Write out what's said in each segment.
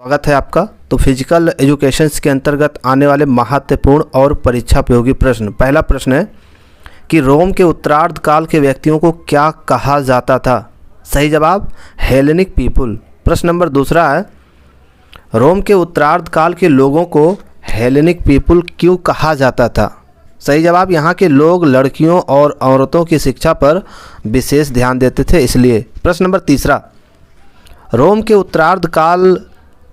स्वागत है आपका। तो फिजिकल एजुकेशंस के अंतर्गत आने वाले महत्वपूर्ण और परीक्षा उपयोगी प्रश्न। पहला प्रश्न है कि रोम के उत्तरार्ध काल के व्यक्तियों को क्या कहा जाता था? सही जवाब हेलेनिक पीपुल। प्रश्न नंबर दूसरा है रोम के उत्तरार्ध काल के लोगों को हेलेनिक पीपुल क्यों कहा जाता था? सही जवाब यहाँ के लोग लड़कियों और औरतों की शिक्षा पर विशेष ध्यान देते थे इसलिए। प्रश्न नंबर तीसरा रोम के उत्तरार्ध काल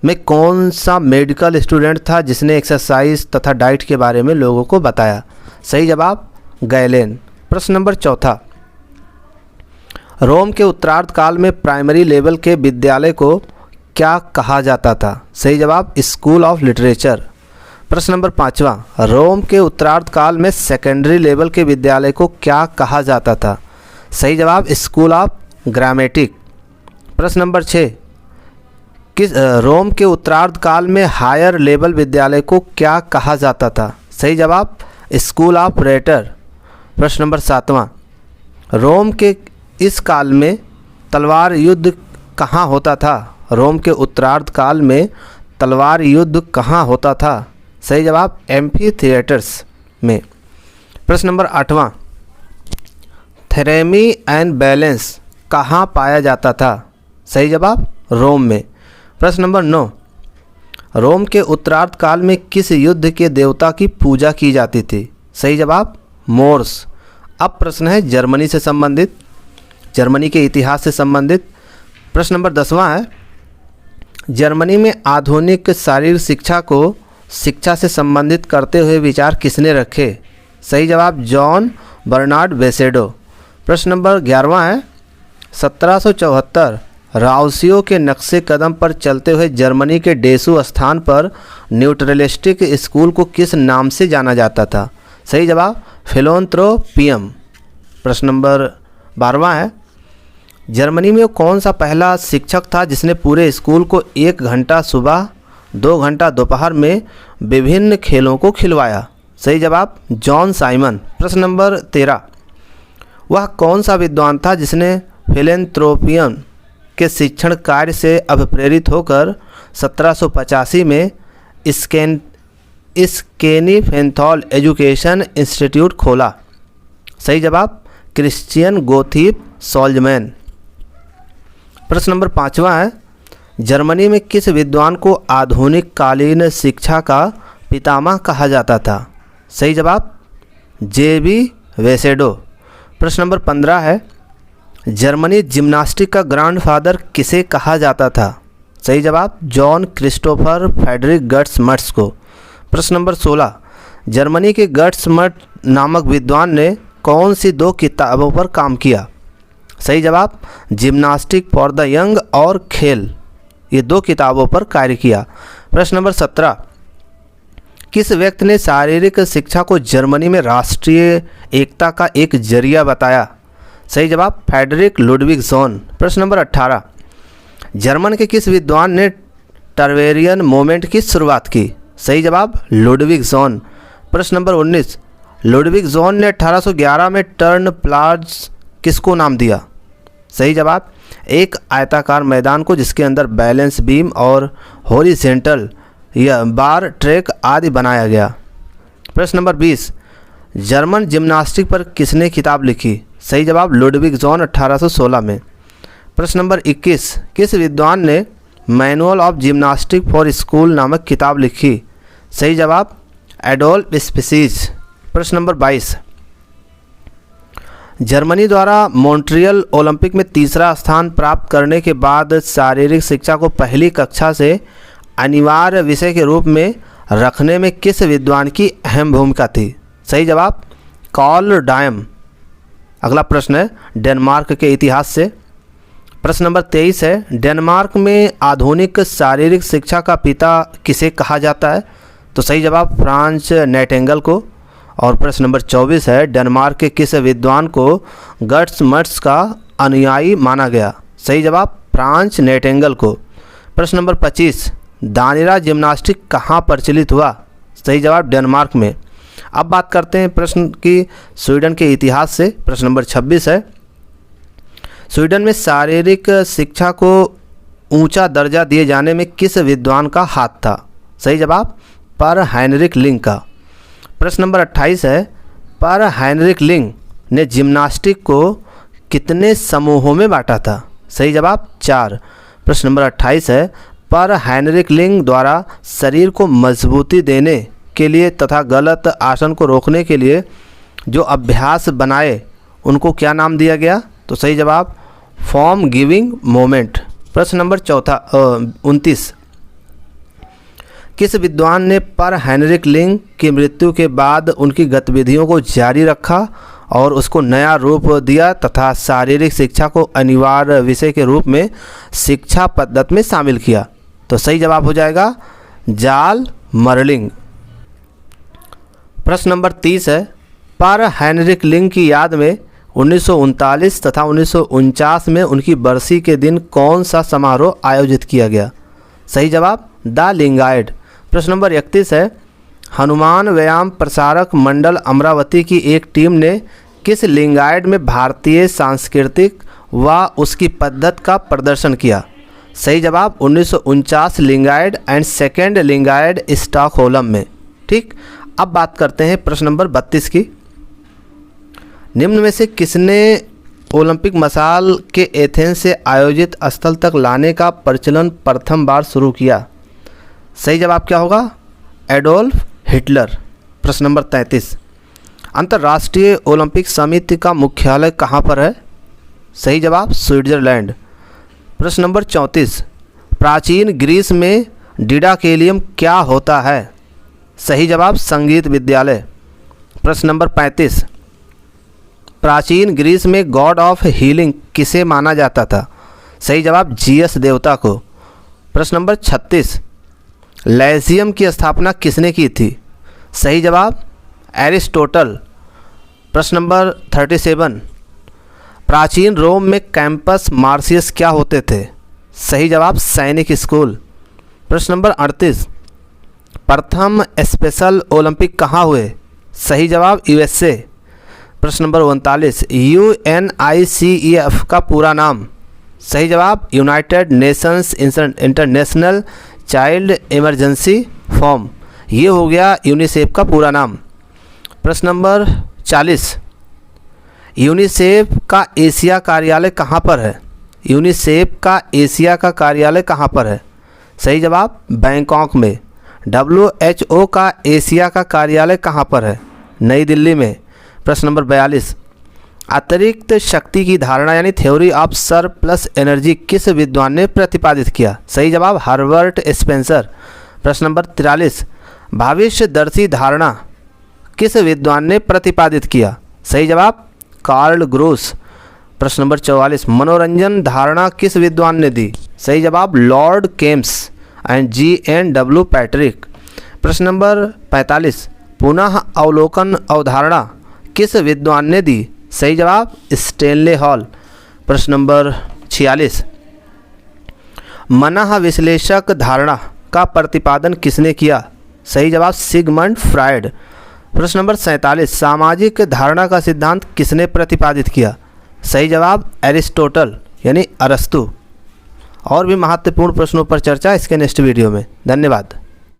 में कौन सा मेडिकल स्टूडेंट था जिसने एक्सरसाइज तथा डाइट के बारे में लोगों को बताया? सही जवाब गैलेन। प्रश्न नंबर चौथा रोम के उत्तरार्ध काल में प्राइमरी लेवल के विद्यालय को क्या कहा जाता था? सही जवाब स्कूल ऑफ लिटरेचर। प्रश्न नंबर पाँचवा रोम के उत्तरार्ध काल में सेकेंडरी लेवल के विद्यालय को क्या कहा जाता था? सही जवाब स्कूल ऑफ ग्रामेटिक। प्रश्न नंबर 6 किस रोम के उत्तरार्ध काल में हायर लेवल विद्यालय को क्या कहा जाता था? सही जवाब स्कूल ऑफ रेटर। प्रश्न नंबर 7वां रोम के इस काल में तलवार युद्ध कहाँ होता था? रोम के उत्तरार्ध काल में तलवार युद्ध कहाँ होता था? सही जवाब एम्फी थिएटर्स में। प्रश्न नंबर 8वां थेरेमी एंड बैलेंस कहाँ पाया जाता था? सही जवाब रोम में। प्रश्न नंबर 9 रोम के उत्तरार्ध काल में किस युद्ध के देवता की पूजा की जाती थी? सही जवाब मोर्स। अब प्रश्न है जर्मनी से संबंधित, जर्मनी के इतिहास से संबंधित। प्रश्न नंबर 10वां है जर्मनी में आधुनिक शारीरिक शिक्षा को शिक्षा से संबंधित करते हुए विचार किसने रखे? सही जवाब जॉन बर्नार्ड बेसेडो। प्रश्न नंबर 11वां है 1774 राउसियो के नक्शे कदम पर चलते हुए जर्मनी के डेसू स्थान पर न्यूट्रलिस्टिक स्कूल को किस नाम से जाना जाता था? सही जवाब फिलोंथ्रोपियम। प्रश्न नंबर 12वां है जर्मनी में कौन सा पहला शिक्षक था जिसने पूरे स्कूल को 1 घंटा सुबह 2 घंटा दोपहर में विभिन्न खेलों को खिलवाया? सही जवाब जॉन साइमन। प्रश्न नंबर 13 वह कौन सा विद्वान था जिसने फिलेंथ्रोपियम के शिक्षण कार्य से अभिप्रेरित होकर 1785 में स्केनीफेंथॉल एजुकेशन इंस्टीट्यूट खोला? सही जवाब क्रिश्चियन गोथिप सॉल्जमैन। प्रश्न नंबर 5वां है जर्मनी में किस विद्वान को आधुनिक कालीन शिक्षा का पितामह कहा जाता था? सही जवाब जेबी वेसेडो। प्रश्न नंबर 15 है जर्मनी जिम्नास्टिक का ग्रैंडफादर किसे कहा जाता था? सही जवाब जॉन क्रिस्टोफर फ्रेडरिक गर्ट्समट्स को। प्रश्न नंबर 16 जर्मनी के गर्ट्समट नामक विद्वान ने कौन सी 2 किताबों पर काम किया? सही जवाब जिम्नास्टिक फॉर द यंग और खेल, ये 2 किताबों पर कार्य किया। प्रश्न नंबर 17 किस व्यक्ति ने शारीरिक शिक्षा को जर्मनी में राष्ट्रीय एकता का एक जरिया बताया? सही जवाब फ्रेडरिक लुडविगसोन। प्रश्न नंबर 18 जर्मन के किस विद्वान ने टर्वेरियन मूवमेंट की शुरुआत की? सही जवाब लुडविगसोन। प्रश्न नंबर 19 लुडविगसोन ने 1811 में टर्न प्लाज किसको नाम दिया? सही जवाब एक आयताकार मैदान को जिसके अंदर बैलेंस बीम और हॉरिजेंटल या बार ट्रैक आदि बनाया गया। प्रश्न नंबर 20 जर्मन जिम्नास्टिक पर किसने किताब लिखी? सही जवाब लुडविगसोन 1816 में। प्रश्न नंबर 21 किस विद्वान ने manual of gymnastic for school नामक किताब लिखी? सही जवाब एडोल्फ स्पीसीज। प्रश्न नंबर 22 जर्मनी द्वारा मॉन्ट्रियल ओलंपिक में 3रा स्थान प्राप्त करने के बाद शारीरिक शिक्षा को पहली कक्षा से अनिवार्य विषय के रूप में रखने में किस विद्वान की अहम भूमिका थी? सही जवाब कार्ल डायम। अगला प्रश्न है डेनमार्क के इतिहास से। प्रश्न नंबर 23 है डेनमार्क में आधुनिक शारीरिक शिक्षा का पिता किसे कहा जाता है? तो सही जवाब फ्रांच नाइटिंगेल को। और प्रश्न नंबर 24 है डेनमार्क के किस विद्वान को गर्ट्समट्स का अनुयायी माना गया? सही जवाब फ्रांच नाइटिंगेल को। प्रश्न नंबर 25 दानिरा जिम्नास्टिक कहाँ प्रचलित हुआ? सही जवाब डेनमार्क में। अब बात करते हैं प्रश्न की स्वीडन के इतिहास से। प्रश्न नंबर 26 है स्वीडन में शारीरिक शिक्षा को ऊंचा दर्जा दिए जाने में किस विद्वान का हाथ था? सही जवाब पर हाइनरिक लिंग का। प्रश्न नंबर 28 है, पर हाइनरिक लिंग ने जिम्नास्टिक को कितने समूहों में बांटा था? सही जवाब 4। प्रश्न नंबर 28 है, पर हाइनरिक लिंग द्वारा शरीर को मजबूती देने के लिए तथा गलत आसन को रोकने के लिए जो अभ्यास बनाए उनको क्या नाम दिया गया? तो सही जवाब फॉर्म गिविंग मोमेंट। प्रश्न नंबर 29, किस विद्वान ने पर हाइनरिक लिंग की मृत्यु के बाद उनकी गतिविधियों को जारी रखा और उसको नया रूप दिया तथा शारीरिक शिक्षा को अनिवार्य विषय के रूप में शिक्षा पद्धति में शामिल किया? तो सही जवाब हो जाएगा जाल मर्लिंग। प्रश्न नंबर 30 है, पर हाइनरिक लिंग की याद में 1939 तथा 1949 में उनकी बरसी के दिन कौन सा समारोह आयोजित किया गया? सही जवाब द लिंगायड। प्रश्न नंबर 31 है, हनुमान व्यायाम प्रसारक मंडल अमरावती की एक टीम ने किस लिंगायड में भारतीय सांस्कृतिक व उसकी पद्धति का प्रदर्शन किया? सही जवाब 1949 लिंगायड एंड सेकेंड लिंगायड स्टॉकहोल्म में। ठीक, अब बात करते हैं प्रश्न नंबर 32 की। निम्न में से किसने ओलंपिक मशाल के एथेंस से आयोजित स्थल तक लाने का प्रचलन प्रथम बार शुरू किया? सही जवाब क्या होगा? Adolf Hitler. प्रश्न नंबर 33, अंतर्राष्ट्रीय ओलंपिक समिति का मुख्यालय कहाँ पर है? सही जवाब स्विट्जरलैंड। प्रश्न नंबर 34, प्राचीन ग्रीस में डिडाकेलियम क्या होता है? सही जवाब संगीत विद्यालय। प्रश्न नंबर 35, प्राचीन ग्रीस में गॉड ऑफ हीलिंग किसे माना जाता था? सही जवाब जीएस देवता को। प्रश्न नंबर 36, लैजियम की स्थापना किसने की थी? सही जवाब एरिस्टोटल। प्रश्न नंबर 37, प्राचीन रोम में कैंपस मार्सियस क्या होते थे? सही जवाब सैनिक स्कूल। प्रश्न नंबर 38, प्रथम स्पेशल ओलंपिक कहाँ हुए? सही जवाब यूएसए। प्रश्न नंबर 39, UNICEF का पूरा नाम? सही जवाब United Nations international child emergency form. ये हो गया यूनिसेफ का पूरा नाम। प्रश्न नंबर 40, यूनिसेफ का एशिया कार्यालय कहाँ पर है? यूनिसेफ का एशिया का कार्यालय कहाँ पर है? सही जवाब बैंकॉक में। WHO का एशिया का कार्यालय कहाँ पर है? नई दिल्ली में। प्रश्न नंबर 42, अतिरिक्त शक्ति की धारणा यानी थ्योरी ऑफ सरप्लस एनर्जी किस विद्वान ने प्रतिपादित किया? सही जवाब हर्बर्ट स्पेंसर। प्रश्न नंबर 43, भविष्यदर्शी धारणा किस विद्वान ने प्रतिपादित किया? सही जवाब कार्ल ग्रोस। प्रश्न नंबर 44, मनोरंजन धारणा किस विद्वान ने दी? सही जवाब Lord Kemps and GNW Patrick. प्रश्न नंबर 45, पुनः अवलोकन अवधारणा किस विद्वान ने दी? सही जवाब स्टेनले हॉल। प्रश्न नंबर 46, मनः विश्लेषक धारणा का प्रतिपादन किसने किया? सही जवाब सिगमंड फ्रायड। प्रश्न नंबर 47, सामाजिक धारणा का सिद्धांत किसने प्रतिपादित किया? सही जवाब एरिस्टोटल यानी अरस्तु। और भी महत्वपूर्ण प्रश्नों पर चर्चा इसके नेक्स्ट वीडियो में। धन्यवाद।